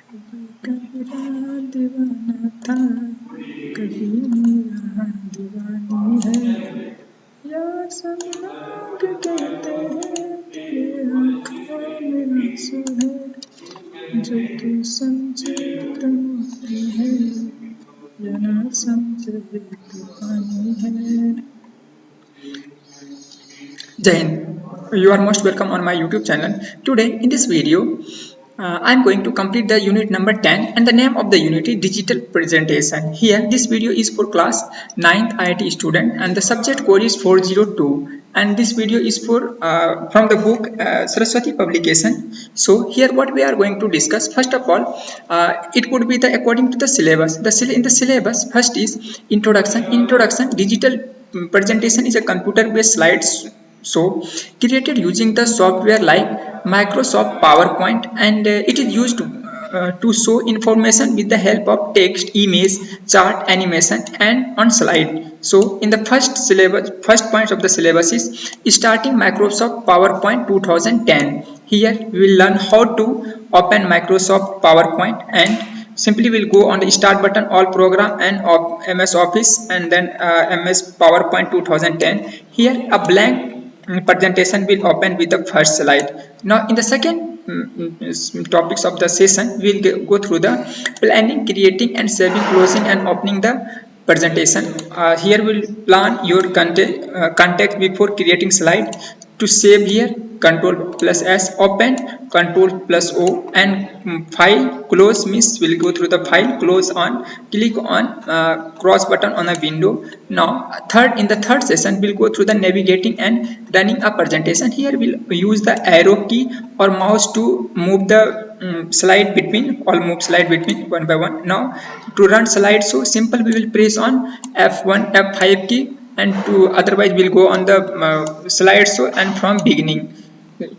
कबीरा दीवाना था, कभी मेरा दीवानी है। यार सब लोग कहते हैं तेरे आँखों में आंसू है, जो तू समझे तो मोती है, या ना समझे तो पानी है। Jai Hind. You are most welcome on my YouTube channel. Today in this video, I am going to complete the unit number 10 and the name of the unit is digital presentation. Here this video is for class 9th IIT student and the subject code is 402 and this video is for from the book Saraswati publication. So here what we are going to discuss, first of all, it would be the according to the syllabus. In the syllabus first is introduction. Digital presentation is a computer based slides so created using the software like Microsoft PowerPoint and it is used to show information with the help of text, image, chart, animation and on slide. So in the first point of the syllabus is starting Microsoft PowerPoint 2010. Here we will learn how to open Microsoft PowerPoint and simply we'll go on the start button, all program and MS Office and then MS PowerPoint 2010. Here a blank presentation will open with the first slide. Now in the second topics of the session we'll go through the planning, creating and saving, closing and opening the presentation. Here we'll plan your context before creating slide. To save here, control plus S, open control plus O and file close means we'll go through the file, close on, click on cross button on a window. Now in the third session we'll go through the navigating and running a presentation. Here we'll use the arrow key or mouse to move the slide between one by one. Now to run slide so simple we will press on F1 F5 key and to otherwise we'll go on the slide so and from beginning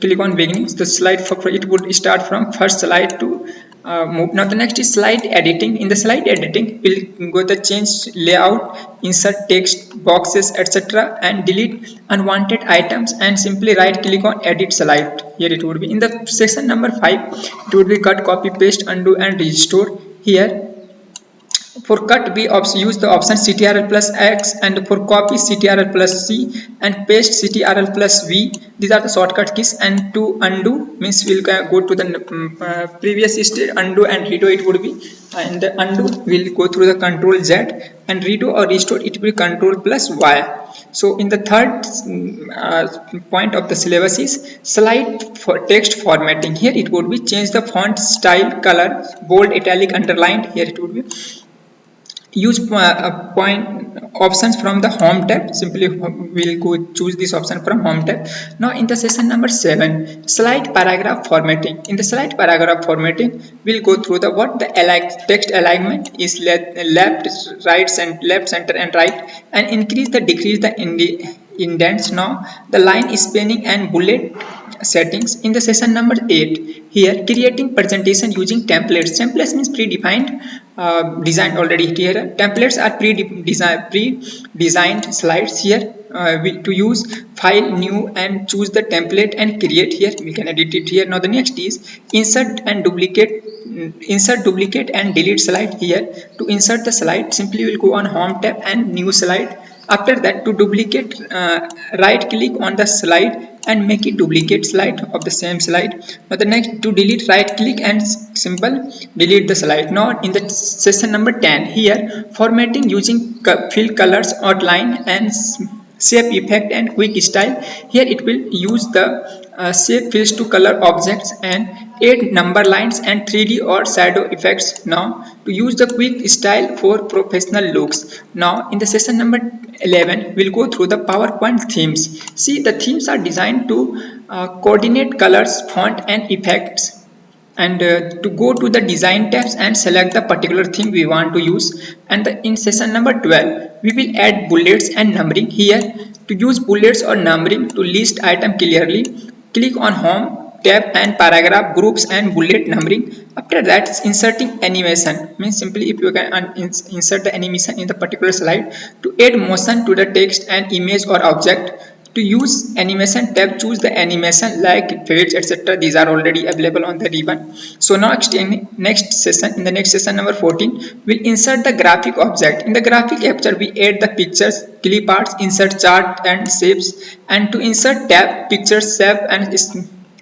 click on beginning. The slide for it would start from first slide to move. Now the next is slide editing. In the slide editing we'll go the change layout, insert text boxes etc and delete unwanted items and simply right click on edit slide. Here it would be in the section number 5 it would be cut, copy, paste, undo and restore. Here for cut we use the option CTRL plus X and for copy CTRL plus C and paste CTRL plus V. These are the shortcut keys. And to undo means we'll go to the previous state, undo and redo it would be, and the undo will go through the control Z and redo or restore it will be control plus Y. So in the third point of the syllabus is slide for text formatting. Here it would be change the font style, color, bold, italic, underlined. Here it would be use point options from the home tab. Simply we'll go choose this option from home tab. Now in the session number 7 slide paragraph formatting. In the slide paragraph formatting we'll go through the what the text alignment is left, right, left, center and right and increase the decrease the indents. Now the line spanning and bullet settings. In the session number 8 here creating presentation using templates. Templates means predefined designed already. Here templates are pre-designed slides. Here to use file new and choose the template and create. Here we can edit it here. Now the next is insert duplicate and delete slide. Here to insert the slide simply we'll go on home tab and new slide. After that to duplicate right click on the slide and make it duplicate slide of the same slide. Now the next to delete right click and simple delete the slide. Now in the session number 10 here formatting using fill colors, outline and shape effect and quick style. Here it will use the shape fills to color objects and add number lines and 3D or shadow effects. Now to use the quick style for professional looks. Now in the session number 11 we'll go through the PowerPoint themes. See the themes are designed to coordinate colors, font and effects and to go to the design tabs and select the particular theme we want to use. And in session number 12 we will add bullets and numbering. Here to use bullets or numbering to list item clearly click on home tab and paragraph groups and bullet numbering. After that inserting animation means simply if you can insert the animation in the particular slide to add motion to the text and image or object. To use animation tab, choose the animation like fades, etc. These are already available on the ribbon. So next in the next session number 14, we'll insert the graphic object. In the graphic capture, we add the pictures, clip arts, insert chart and shapes, and to insert tab, pictures, shape and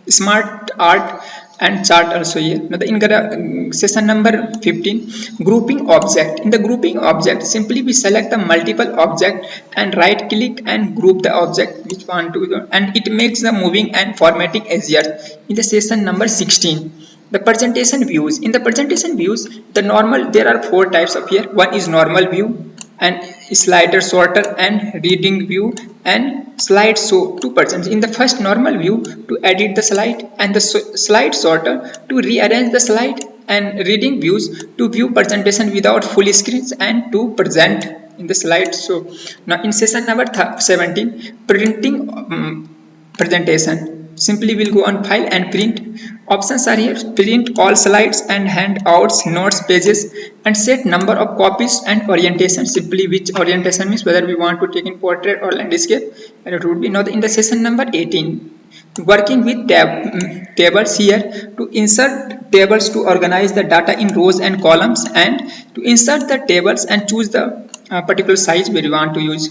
smart art and chart also here. Now in session number 15, grouping object. In the grouping object, simply we select the multiple object and right click and group the object which want to, and it makes the moving and formatting easier. In the session number 16, the presentation views. In the presentation views, there are four types of here. One is normal view, and slider sorter and reading view and slide show 2%. In the first normal view, to edit the slide, and the slide sorter to rearrange the slide, and reading views to view presentation without full screens and to present in the slide. So now in session number 17, printing presentation. Simply we'll go on file and print. Options are here: print all slides and handouts, notes, pages, and set number of copies and orientation. Simply which orientation means whether we want to take in portrait or landscape, and it would be now in the session number 18. Working with tables here, to insert tables to organize the data in rows and columns, and to insert the tables and choose the particular size where you want to use.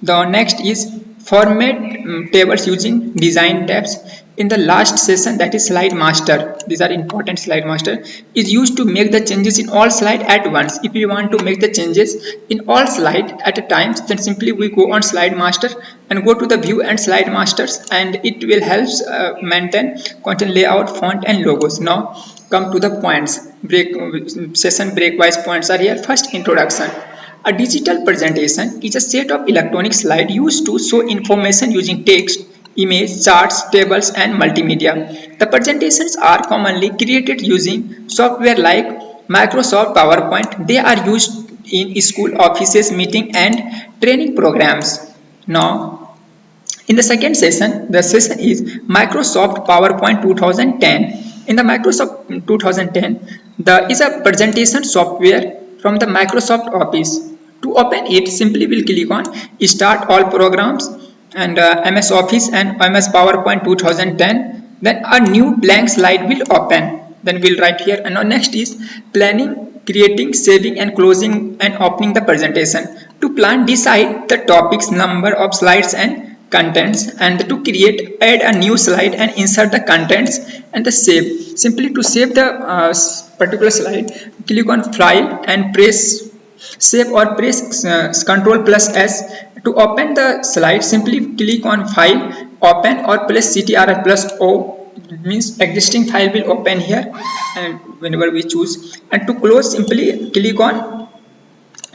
The next is format tables using design tabs. In the last session, that is slide master, these are important. Slide master is used to make the changes in all slide at once. If you want to make the changes in all slide at a time, then simply we go on slide master and go to the view and slide masters, and it will help maintain content layout, font and logos. Now come to the points. Session break wise points are here. First, introduction. A digital presentation is a set of electronic slides used to show information using text, image, charts, tables, and multimedia. The presentations are commonly created using software like Microsoft PowerPoint. They are used in school, offices, meeting, and training programs. Now, in the second session, the session is Microsoft PowerPoint 2010. In the Microsoft 2010, there is a presentation software from the Microsoft Office. To open it, simply we'll click on Start All Programs and MS Office and MS PowerPoint 2010. Then a new blank slide will open. Then we'll write here. And now next is planning, creating, saving and closing and opening the presentation. To plan, decide the topics, number of slides and contents, and to create, add a new slide and insert the contents, and the save. Simply to save the particular slide, click on file and press save or press Ctrl plus S. To open the slide, simply click on file, open or press Ctrl plus O. It means existing file will open here, and whenever we choose. And to close, simply click on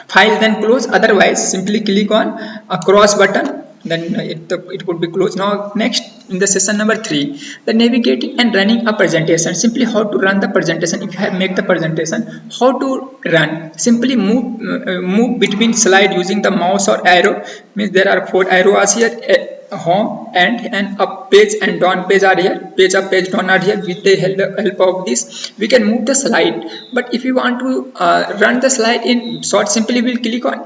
file then close, otherwise simply click on a cross button, then it would be closed. Now next, in the session number 3, the navigating and running a presentation. Simply how to run the presentation. If you have make the presentation, how to run. Simply move between slide using the mouse or arrow. Means there are 4 arrows here. Home and up page and down page are here. Page up, page down are here. With the help of this, we can move the slide. But if you want to run the slide in short, simply we'll click on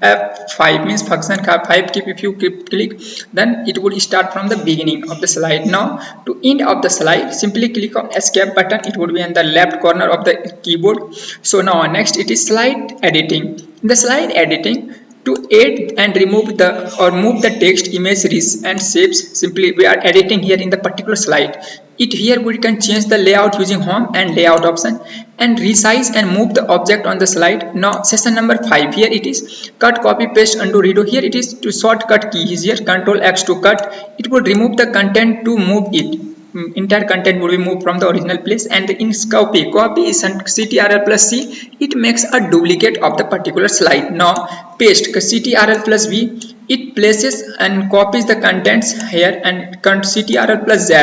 F5, means function 5 keep. If you click, then it would start from the beginning of the slide. Now to end of the slide, simply click on escape button. It would be in the left corner of the keyboard. So now next, it is slide editing. In the slide editing, to add and remove move the text, images and shapes, simply we are editing here in the particular slide. Here we can change the layout using home and layout option, and resize and move the object on the slide. Now session number 5, here it is cut, copy, paste, undo, redo. Here it is to shortcut key is here, Ctrl X to cut. It will remove the content. To move it, entire content will be moved from the original place. And in copy is Ctrl plus C. It makes a duplicate of the particular slide. Now paste, Ctrl plus V. It places and copies the contents here, and Ctrl plus Z.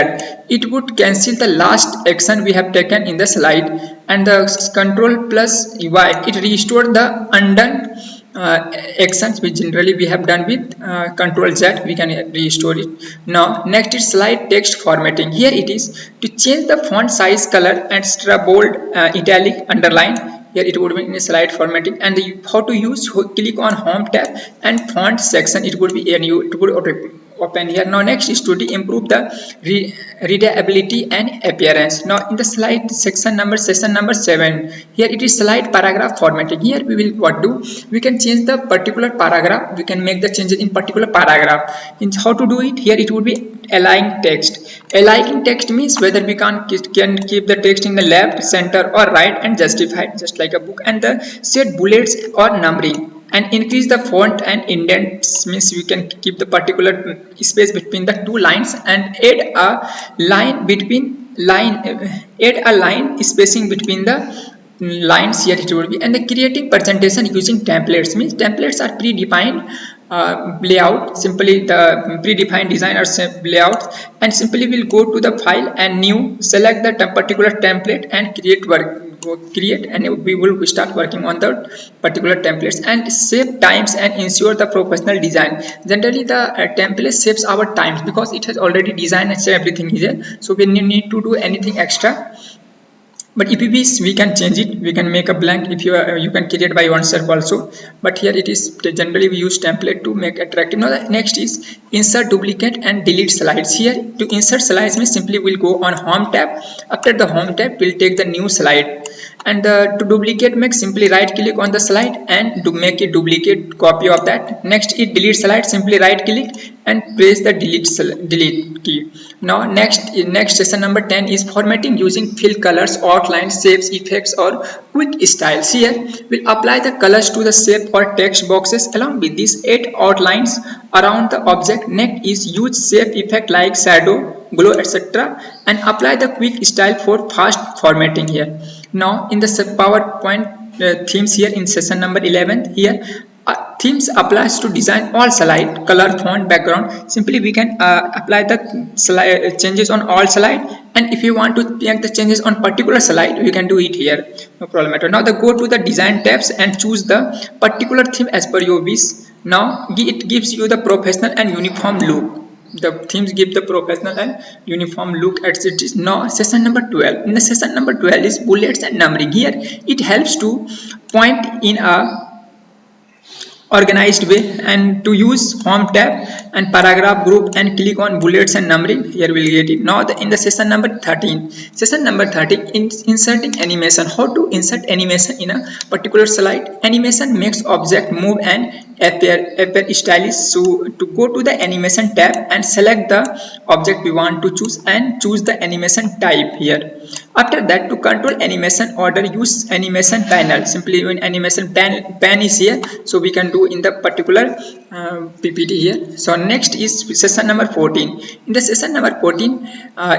It would cancel the last action we have taken in the slide, and the Ctrl plus Y. It restored the undone actions which generally we have done with Ctrl Z. We can restore it. Now next is slide text formatting. Here it is to change the font size, color, extra bold, italic, underline. Here it would be in slide formatting. And how to use, click on home tab and font section. It would be it would open here. Now next is to improve the readability and appearance. Now in the slide session number 7, here it is slide paragraph formatting. Here we will what do, we can change the particular paragraph, we can make the changes in particular paragraph. In how to do it, here it would be align text. Aligning text means whether we can keep the text in the left, center or right and justify it, just like a book. And the set bullets or numbering and increase the font and indents means we can keep the particular space between the two lines and add a line spacing between the lines. Here it will be. And the creating presentation using templates means templates are predefined layout, simply the predefined design or layout, and simply we'll go to the file and new, select the particular template and create, and we will start working on the particular templates and save times and ensure the professional design. Generally the template saves our times because it has already designed and everything is there, so we need to do anything extra. But if we can change it, we can make a blank. If you can create by oneself also, but here it is generally we use template to make attractive. Now the next is insert, duplicate and delete slides. Here to insert slides means simply we'll go on home tab. After the home tab we'll take the new slide, and to duplicate, make simply right click on the slide and to make a duplicate copy of that. Next is delete slide, simply right click and press the delete key. Now next session number 10 is formatting using fill colors, outlines, shapes, effects or quick styles. Here we'll apply the colors to the shape or text boxes. Along with these 8 outlines around the object. Next is use shape effect like shadow, glow, etc. and apply the quick style for fast formatting here. Now in the PowerPoint themes, here in session number 11, here themes applies to design all slide, color, font, background. Simply we can apply the slide changes on all slide, and if you want to make the changes on particular slide, we can do it here, no problem at all. Now go to the design tabs and choose the particular theme as per your wish. Now it gives you the professional and uniform look. The themes give the professional and uniform look as it is. Now session number 12. In the session number 12 is bullets and numbering. Here it helps to point in a organized way and to use home tab and paragraph group and click on bullets and numbering. Here we'll get it. Now in the session number 13. Session number 13 inserting animation. How to insert animation in a particular slide. Animation makes object move and appear stylish. So to go to the animation tab and select the object we want to choose and choose the animation type here. After that, to control animation order, use animation panel. Simply when animation pan is here, so we can do in the particular PPT here. So next is session number 14. In the session number 14,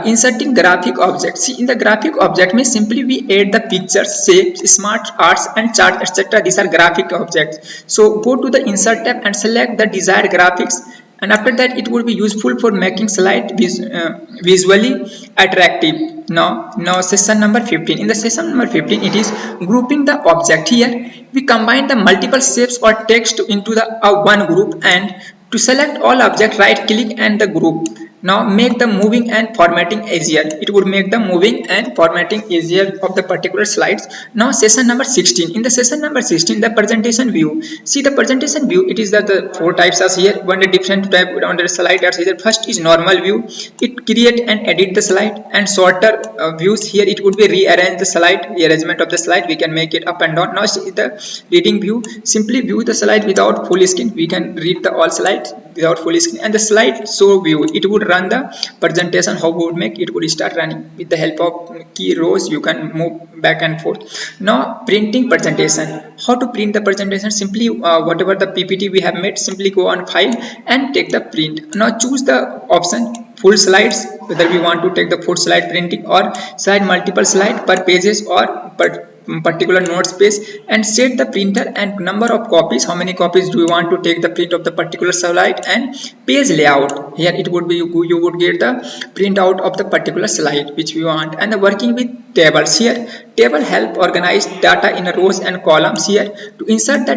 inserting graphic objects. See, in the graphic object means simply we add the pictures, shapes, smart arts and chart, etc. These are graphic objects. So go to the insert tab and select the desired graphics, and after that it would be useful for making slide visually attractive. Now session number 15. In the session number 15, it is grouping the object. Here we combine the multiple shapes or text into the one group, and to select all object, right click and the group. Now make the moving and formatting easier. It would make the moving and formatting easier of the particular slides. Now session number 16. In the session number 16, the presentation view. See the presentation view, it is that the 4 types are here. One different type on the slide are here. First is normal view. It create and edit the slide, and shorter views. Here it would be rearrange the slide, rearrangement of the slide. We can make it up and down. Now see the reading view. Simply view the slide without full screen. We can read the all slides without full screen. And the slide show view, it would run the presentation. How would make it would start running with the help of key rows. You can move back and forth. Now printing presentation. How to print the presentation? Simply whatever the PPT we have made, simply go on file and take the print. Now choose the option full slides, whether we want to take the full slide printing or slide multiple slide per pages or per particular note space, and set the printer and number of copies. How many copies do you want to take the print of the particular slide, and page layout. Here it would be you would get the print out of the particular slide which we want. And the working with tables. Here table help organize data in rows and columns. Here to insert the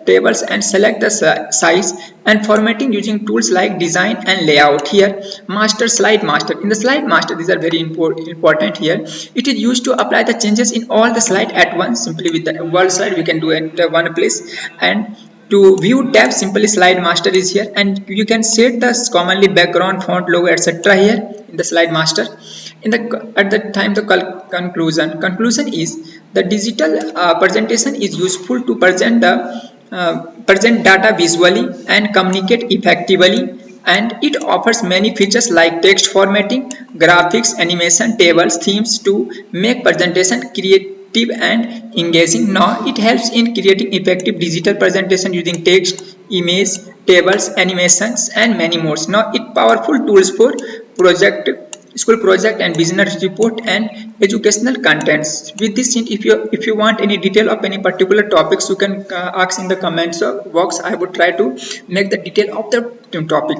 tables and select the size and formatting using tools like design and layout. Here master, slide master. In the slide master, these are very important here. It is used to apply the changes in all the slide at once. Simply with the world slide we can do it at one place, and To view tab, simply slide master is here, and you can set the commonly background, font, logo, etc. here in the slide master. In the at the time the conclusion is the digital presentation is useful to present data visually and communicate effectively, and it offers many features like text formatting, graphics, animation, tables, themes to make presentation creative and engaging. Now it helps in creating effective digital presentation using text, image, tables, animations, and many more. Now it powerful tools for project, school project, and business report and educational contents. With this, if you want any detail of any particular topics, you can ask in the comments box. I would try to make the detail of the topic.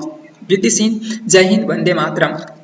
With this, in Jai Hind, Vande Mataram.